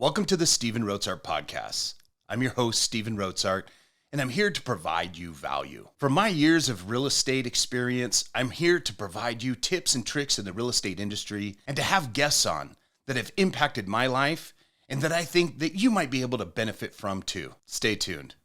Welcome to the Steven Rotsart podcast. I'm your host, Steven Rotsart, and I'm here to provide you value. From my years of real estate experience, I'm here to provide you tips and tricks in the real estate industry and to have guests on that have impacted my life and that I think that you might be able to benefit from too. Stay tuned.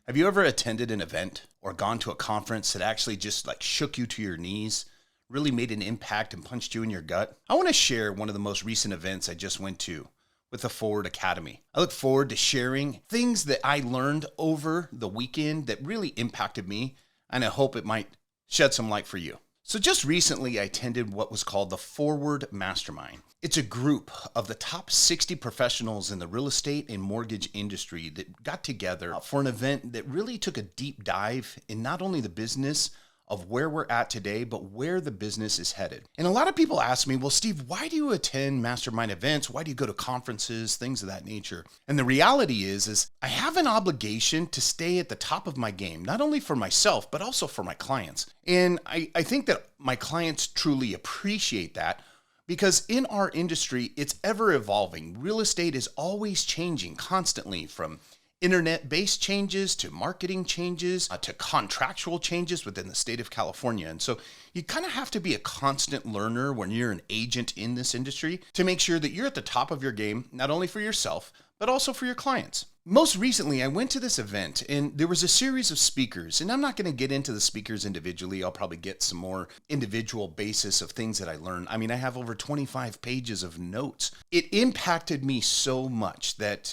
Have you ever attended an event or gone to a conference that actually just shook you to your knees? Really made an impact and punched you in your gut? I want to share one of the most recent events I just went to with the Forward Academy. I look forward to sharing things that I learned over the weekend that really impacted me, and I hope it might shed some light for you. So just recently, I attended what was called the Forward Mastermind. It's a group of the top 60 professionals in the real estate and mortgage industry that got together for an event that really took a deep dive in not only the business of where we're at today, but where the business is headed. And a lot of people ask me, well, Steve, why do you attend mastermind events? Why do you go to conferences, things of that nature? And the reality is I have an obligation to stay at the top of my game, not only for myself, but also for my clients. And I think that my clients truly appreciate that because in our industry, it's ever evolving. Real estate is always changing constantly, from internet-based changes to marketing changes to contractual changes within the state of California. And so you kind of have to be a constant learner when you're an agent in this industry to make sure that you're at the top of your game, not only for yourself, but also for your clients. Most recently, I went to this event and there was a series of speakers, and I'm not going to get into the speakers individually. I'll probably get some more individual basis of things that I learned. I mean, I have over 25 pages of notes. It impacted me so much that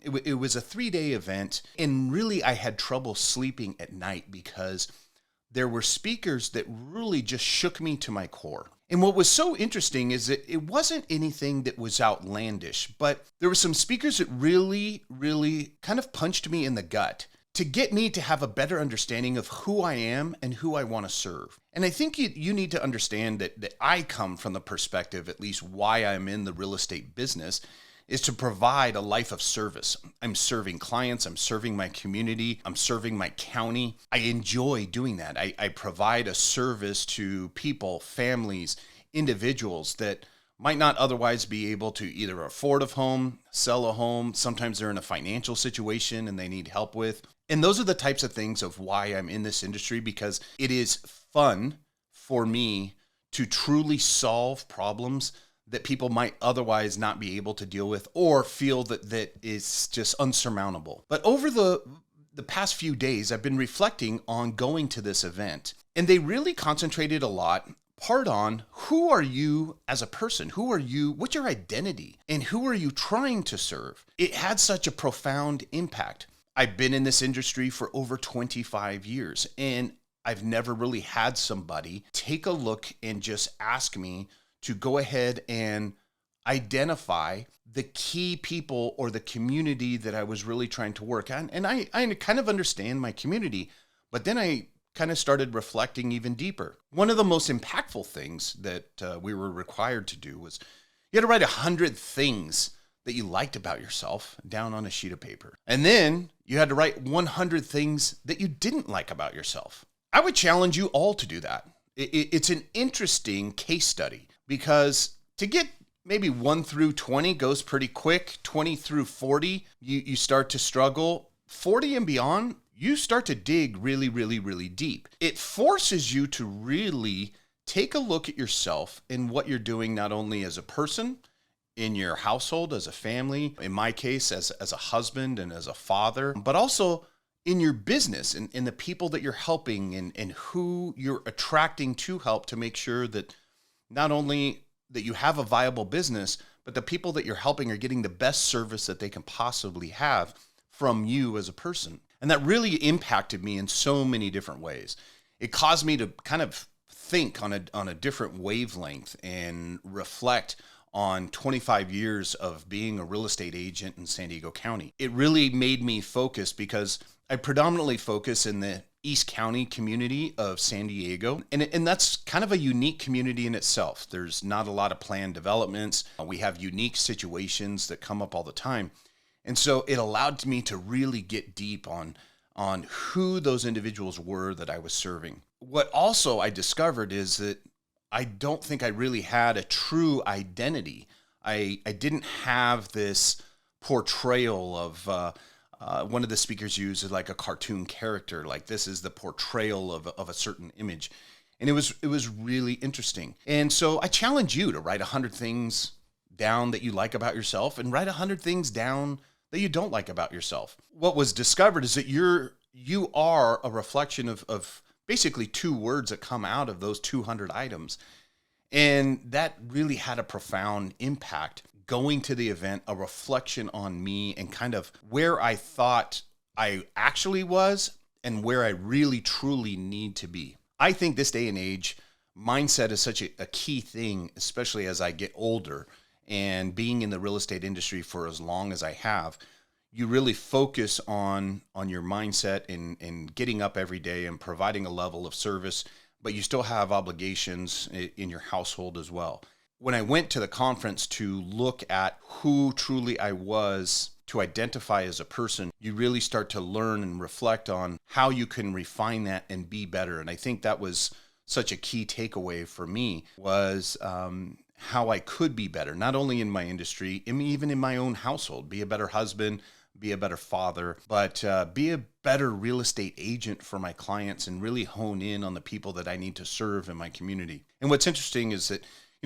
it was a 3-day event, and really I had trouble sleeping at night because there were speakers that really just shook me to my core. And what was so interesting is that it wasn't anything that was outlandish, but there were some speakers that really kind of punched me in the gut to get me to have a better understanding of who I am and who I want to serve. And I think you need to understand that I come from the perspective, at least why I'm in the real estate business, is to provide a life of service. I'm serving clients, I'm serving my community, I'm serving my county. I enjoy doing that. I provide a service to people, families, individuals that might not otherwise be able to either afford a home, sell a home. Sometimes they're in a financial situation and they need help with. And those are the types of things of why I'm in this industry, because it is fun for me to truly solve problems that people might otherwise not be able to deal with or feel that is just unsurmountable. But over the past few days, I've been reflecting on going to this event, and they really concentrated a lot on who are you as a person? Who are you? What's your identity? And who are you trying to serve? It had such a profound impact. I've been in this industry for over 25 years, and I've never really had somebody take a look and just ask me to go ahead and identify the key people or the community that I was really trying to work on. And I kind of understand my community, but then I kind of started reflecting even deeper. One of the most impactful things that we were required to do was you had to write 100 things that you liked about yourself down on a sheet of paper. And then you had to write 100 things that you didn't like about yourself. I would challenge you all to do that. It's an interesting case study, because to get maybe 1 through 20 goes pretty quick. 20 through 40, you start to struggle. 40 and beyond, you start to dig really deep. It forces you to really take a look at yourself and what you're doing, not only as a person, in your household, as a family, in my case, as a husband and as a father, but also in your business and in the people that you're helping and who you're attracting to help, to make sure that not only that you have a viable business, but the people that you're helping are getting the best service that they can possibly have from you as a person. And that really impacted me in so many different ways. It caused me to kind of think on a different wavelength and reflect on 25 years of being a real estate agent in San Diego County. It really made me focus, because I predominantly focus in the East County community of San Diego. And that's kind of a unique community in itself. There's not a lot of planned developments. We have unique situations that come up all the time. And so it allowed me to really get deep on who those individuals were that I was serving. What also I discovered is that I don't think I really had a true identity. I didn't have this portrayal of, one of the speakers used like a cartoon character, like this is the portrayal of a certain image. And it was really interesting. And so I challenge you to write 100 things down that you like about yourself and write 100 things down that you don't like about yourself. What was discovered is that you are a reflection of basically 2 words that come out of those 200 items. And that really had a profound impact. Going to the event, a reflection on me and kind of where I thought I actually was and where I really truly need to be. I think this day and age, mindset is such a key thing, especially as I get older and being in the real estate industry for as long as I have. You really focus on your mindset and getting up every day and providing a level of service, but you still have obligations in your household as well. When I went to the conference to look at who truly I was, to identify as a person, you really start to learn and reflect on how you can refine that and be better. And I think that was such a key takeaway for me was how I could be better, not only in my industry, even in my own household, be a better husband, be a better father, but be a better real estate agent for my clients and really hone in on the people that I need to serve in my community. And what's interesting is that,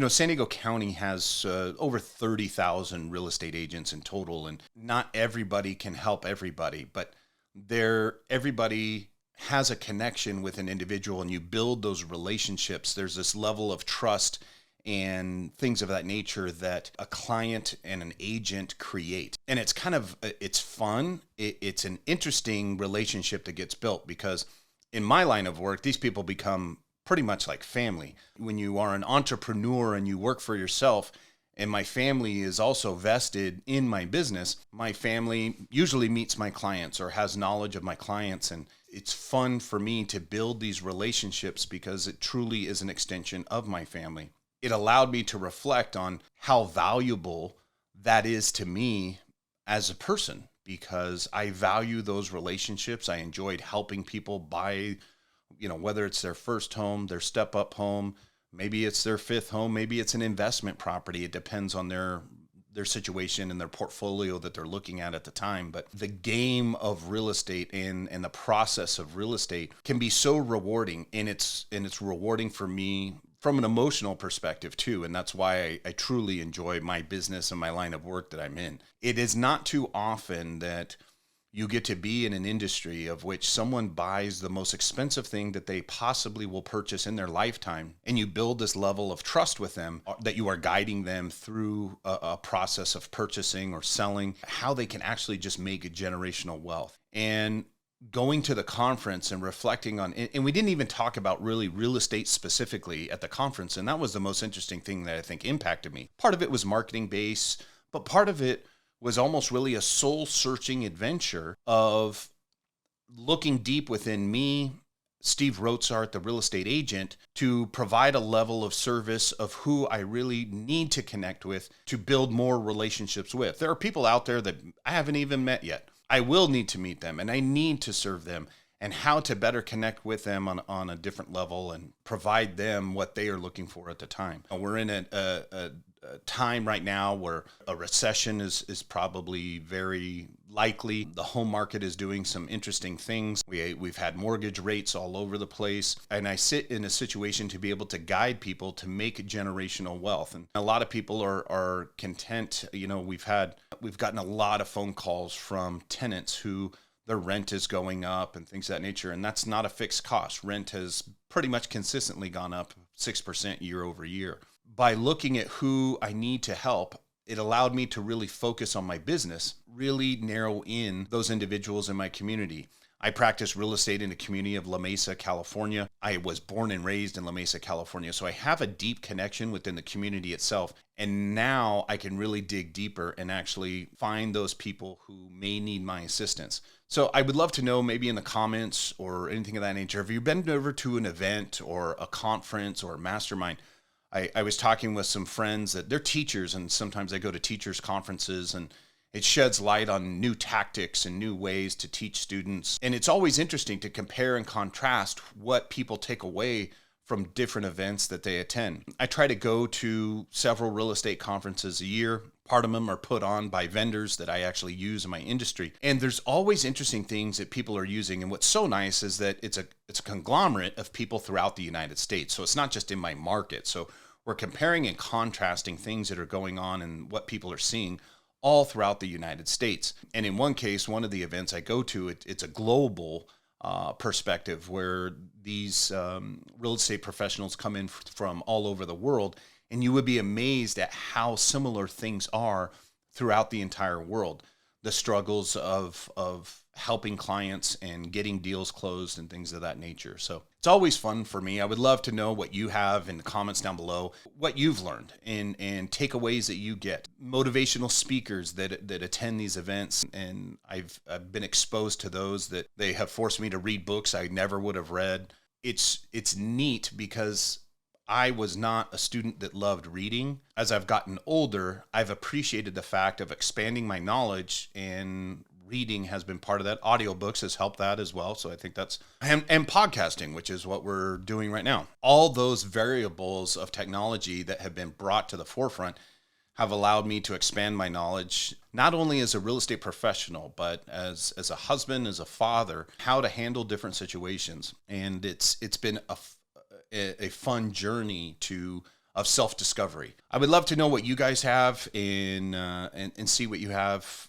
San Diego County has over 30,000 real estate agents in total, and not everybody can help everybody, but everybody has a connection with an individual and you build those relationships. There's this level of trust and things of that nature that a client and an agent create. And it's it's fun. It's an interesting relationship that gets built because in my line of work, these people become pretty much like family. When you are an entrepreneur and you work for yourself, and my family is also vested in my business, my family usually meets my clients or has knowledge of my clients. And it's fun for me to build these relationships because it truly is an extension of my family. It allowed me to reflect on how valuable that is to me as a person because I value those relationships. I enjoyed helping people buy, whether it's their first home, their step-up home, maybe it's their 5th home, maybe it's an investment property. It depends on their situation and their portfolio that they're looking at the time. But the game of real estate and the process of real estate can be so rewarding, and it's rewarding for me from an emotional perspective too. And that's why I truly enjoy my business and my line of work that I'm in. It is not too often that you get to be in an industry of which someone buys the most expensive thing that they possibly will purchase in their lifetime, and you build this level of trust with them that you are guiding them through a process of purchasing or selling, how they can actually just make a generational wealth. And going to the conference and reflecting on, and we didn't even talk about really real estate specifically at the conference, and that was the most interesting thing that I think impacted me. Part of it was marketing based, but part of it was almost really a soul-searching adventure of looking deep within me, Steve Rotsart, the real estate agent, to provide a level of service of who I really need to connect with to build more relationships with. There are people out there that I haven't even met yet. I will need to meet them, and I need to serve them, and how to better connect with them on a different level and provide them what they are looking for at the time. We're in a time right now where a recession is probably very likely. The home market is doing some interesting things. We've had mortgage rates all over the place. And I sit in a situation to be able to guide people to make generational wealth. And a lot of people are content. We've gotten a lot of phone calls from tenants who their rent is going up and things of that nature. And that's not a fixed cost. Rent has pretty much consistently gone up 6% year over year. By looking at who I need to help, it allowed me to really focus on my business, really narrow in those individuals in my community. I practice real estate in the community of La Mesa, California. I was born and raised in La Mesa, California, so I have a deep connection within the community itself. And now I can really dig deeper and actually find those people who may need my assistance. So I would love to know, maybe in the comments or anything of that nature, have you been over to an event or a conference or a mastermind? I was talking with some friends that they're teachers, and sometimes I go to teachers' conferences, and it sheds light on new tactics and new ways to teach students. And it's always interesting to compare and contrast what people take away from different events that they attend. I try to go to several real estate conferences a year. Part of them are put on by vendors that I actually use in my industry. And there's always interesting things that people are using. And what's so nice is that it's a conglomerate of people throughout the United States. So it's not just in my market. So we're comparing and contrasting things that are going on and what people are seeing all throughout the United States. And in one case, one of the events I go to, it's a global perspective where these real estate professionals come in from all over the world. And you would be amazed at how similar things are throughout the entire world. The struggles of helping clients and getting deals closed and things of that nature. So it's always fun for me. I would love to know what you have in the comments down below, what you've learned and takeaways that you get. Motivational speakers that attend these events. And I've been exposed to those that they have forced me to read books I never would have read. It's neat because I was not a student that loved reading. As I've gotten older, I've appreciated the fact of expanding my knowledge, and reading has been part of that. Audiobooks has helped that as well. So I think that's, and podcasting, which is what we're doing right now. All those variables of technology that have been brought to the forefront have allowed me to expand my knowledge, not only as a real estate professional, but as a husband, as a father, how to handle different situations. And it's been a fun journey of self-discovery. I would love to know what you guys have and see what you have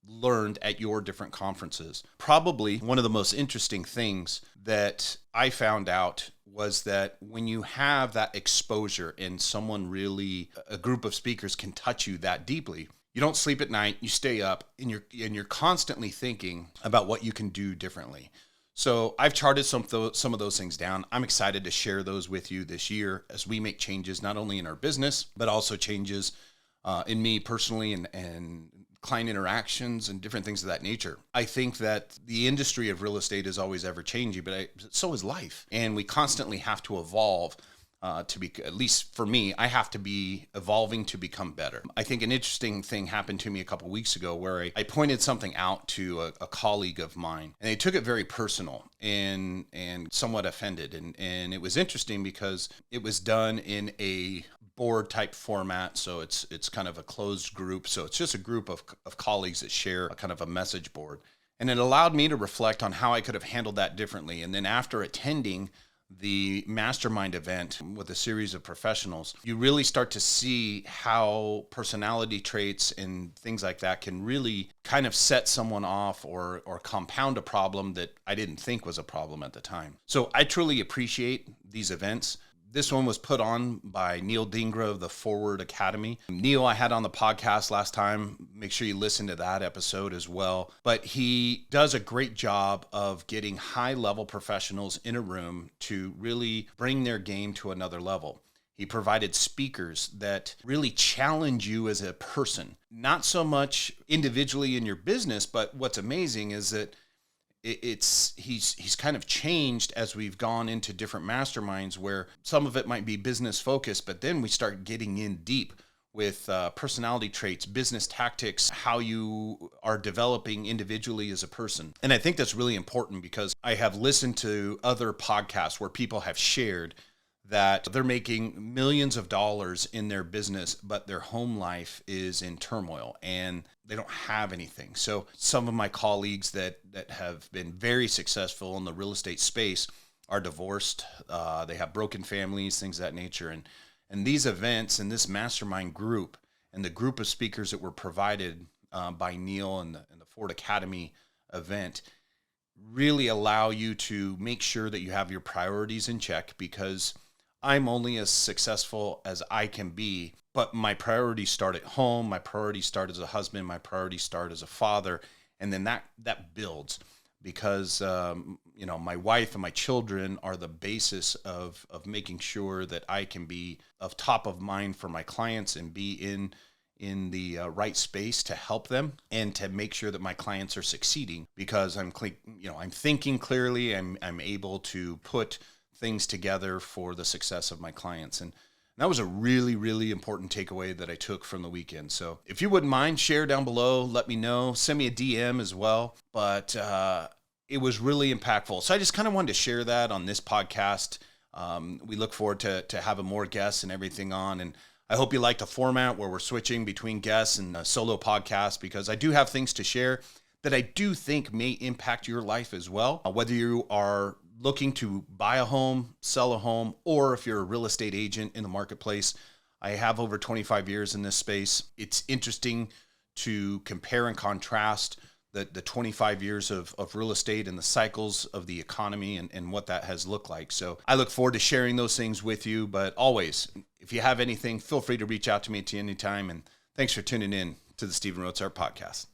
learned at your different conferences. Probably one of the most interesting things that I found out was that when you have that exposure and a group of speakers can touch you that deeply, you don't sleep at night, you stay up, and you're constantly thinking about what you can do differently. So I've charted some of those things down. I'm excited to share those with you this year as we make changes, not only in our business, but also changes in me personally and client interactions and different things of that nature. I think that the industry of real estate is always ever changing, but so is life. And we constantly have to evolve to be, at least for me, I have to be evolving to become better. I think an interesting thing happened to me a couple of weeks ago where I pointed something out to a colleague of mine, and they took it very personal and somewhat offended. And it was interesting because it was done in a board type format. So it's kind of a closed group. So it's just a group of colleagues that share a kind of a message board. And it allowed me to reflect on how I could have handled that differently. And then after attending the mastermind event with a series of professionals, you really start to see how personality traits and things like that can really kind of set someone off or compound a problem that I didn't think was a problem at the time. So I truly appreciate these events. This one was put on by Neel Dinghra of the Forward Academy. Neel, I had on the podcast last time. Make sure you listen to that episode as well. But he does a great job of getting high-level professionals in a room to really bring their game to another level. He provided speakers that really challenge you as a person, not so much individually in your business, but what's amazing is that he's kind of changed as we've gone into different masterminds where some of it might be business focused, but then we start getting in deep with personality traits, business tactics, how you are developing individually as a person. And I think that's really important because I have listened to other podcasts where people have shared that they're making millions of dollars in their business, but their home life is in turmoil and they don't have anything. So some of my colleagues that have been very successful in the real estate space are divorced. They have broken families, things of that nature. And these events and this mastermind group and the group of speakers that were provided by Neel and the Forward Academy event really allow you to make sure that you have your priorities in check, because I'm only as successful as I can be, but my priorities start at home. My priorities start as a husband. My priorities start as a father. And then that builds because, my wife and my children are the basis of making sure that I can be of top of mind for my clients and be in the right space to help them and to make sure that my clients are succeeding, because I'm thinking clearly. I'm able to put things together for the success of my clients. And that was a really, really important takeaway that I took from the weekend. So if you wouldn't mind, share down below, let me know, send me a DM as well. But it was really impactful. So I just kind of wanted to share that on this podcast. We look forward to having more guests and everything on. And I hope you like the format where we're switching between guests and a solo podcast, because I do have things to share that I do think may impact your life as well. Whether you are looking to buy a home, sell a home, or if you're a real estate agent in the marketplace. I have over 25 years in this space. It's interesting to compare and contrast the 25 years of real estate and the cycles of the economy and what that has looked like. So I look forward to sharing those things with you. But always, if you have anything, feel free to reach out to me at any time. And thanks for tuning in to the Steven Rotsart podcast.